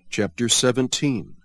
Chapter 17.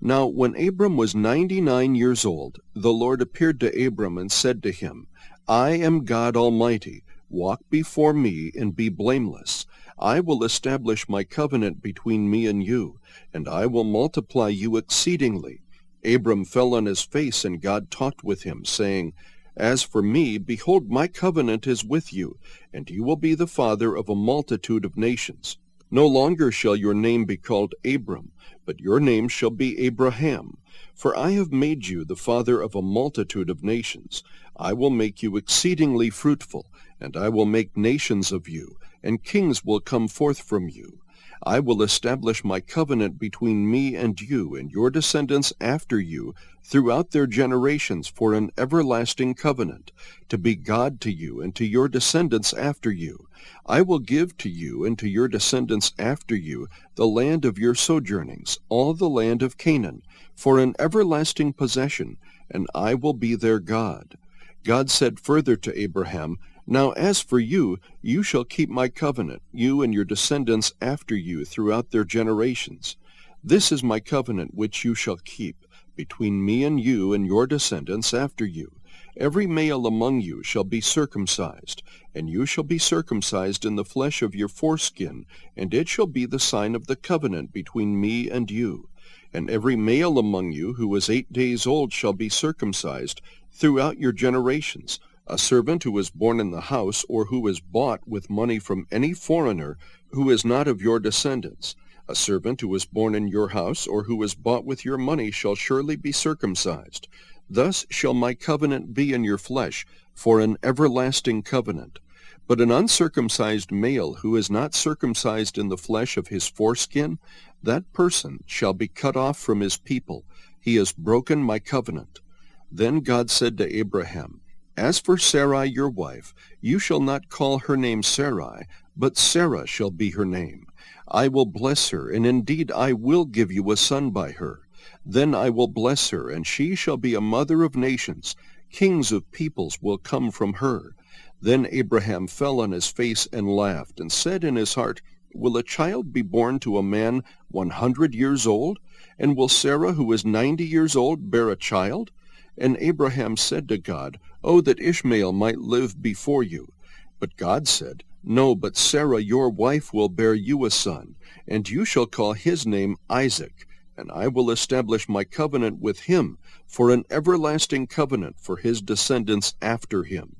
Now when Abram was 99 years old, the Lord appeared to Abram and said to him, I am God Almighty. Walk before me and be blameless. I will establish my covenant between me and you, and I will multiply you exceedingly. Abram fell on his face, and God talked with him, saying, As for me, behold, my covenant is with you, and you will be the father of a multitude of nations. No longer shall your name be called Abram, but your name shall be Abraham. For I have made you the father of a multitude of nations. I will make you exceedingly fruitful, and I will make nations of you, and kings will come forth from you. I will establish my covenant between me and you and your descendants after you throughout their generations for an everlasting covenant, to be God to you and to your descendants after you. I will give to you and to your descendants after you the land of your sojournings, all the land of Canaan, for an everlasting possession, and I will be their God. God said further to Abraham, Now as for you, you shall keep my covenant, you and your descendants after you throughout their generations. This is my covenant which you shall keep, between me and you and your descendants after you. Every male among you shall be circumcised, and you shall be circumcised in the flesh of your foreskin, and it shall be the sign of the covenant between me and you. And every male among you who is 8 days old shall be circumcised throughout your generations. A servant who is born in the house, or who is bought with money from any foreigner who is not of your descendants. A servant who is born in your house, or who is bought with your money, shall surely be circumcised. Thus shall my covenant be in your flesh, for an everlasting covenant. But an uncircumcised male who is not circumcised in the flesh of his foreskin, that person shall be cut off from his people. He has broken my covenant. Then God said to Abraham, As for Sarai your wife, you shall not call her name Sarai, but Sarah shall be her name. I will bless her, and indeed I will give you a son by her. Then I will bless her, and she shall be a mother of nations. Kings of peoples will come from her. Then Abraham fell on his face and laughed, and said in his heart, Will a child be born to a man 100 years old? And will Sarah, who is 90 years old, bear a child? And Abraham said to God, Oh, that Ishmael might live before you. But God said, No, but Sarah your wife will bear you a son, and you shall call his name Isaac, and I will establish my covenant with him for an everlasting covenant for his descendants after him.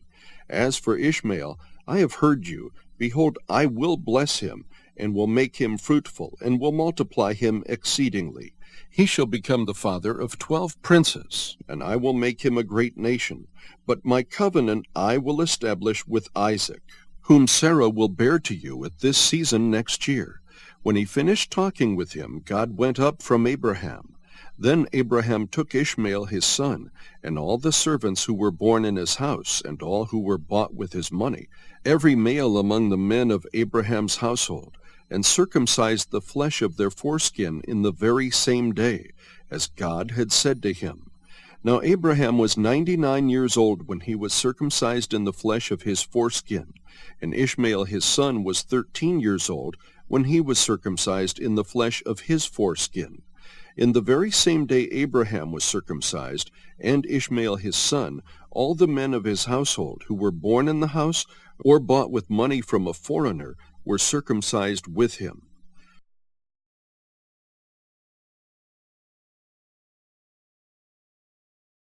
As for Ishmael, I have heard you. Behold, I will bless him, and will make him fruitful, and will multiply him exceedingly. He shall become the father of 12 princes, and I will make him a great nation. But my covenant I will establish with Isaac, whom Sarah will bear to you at this season next year. When he finished talking with him, God went up from Abraham. Then Abraham took Ishmael his son, and all the servants who were born in his house, and all who were bought with his money, every male among the men of Abraham's household, and circumcised the flesh of their foreskin in the very same day, as God had said to him. Now Abraham was 99 years old when he was circumcised in the flesh of his foreskin, and Ishmael his son was 13 years old when he was circumcised in the flesh of his foreskin. In the very same day Abraham was circumcised, and Ishmael his son, all the men of his household who were born in the house or bought with money from a foreigner were circumcised with him.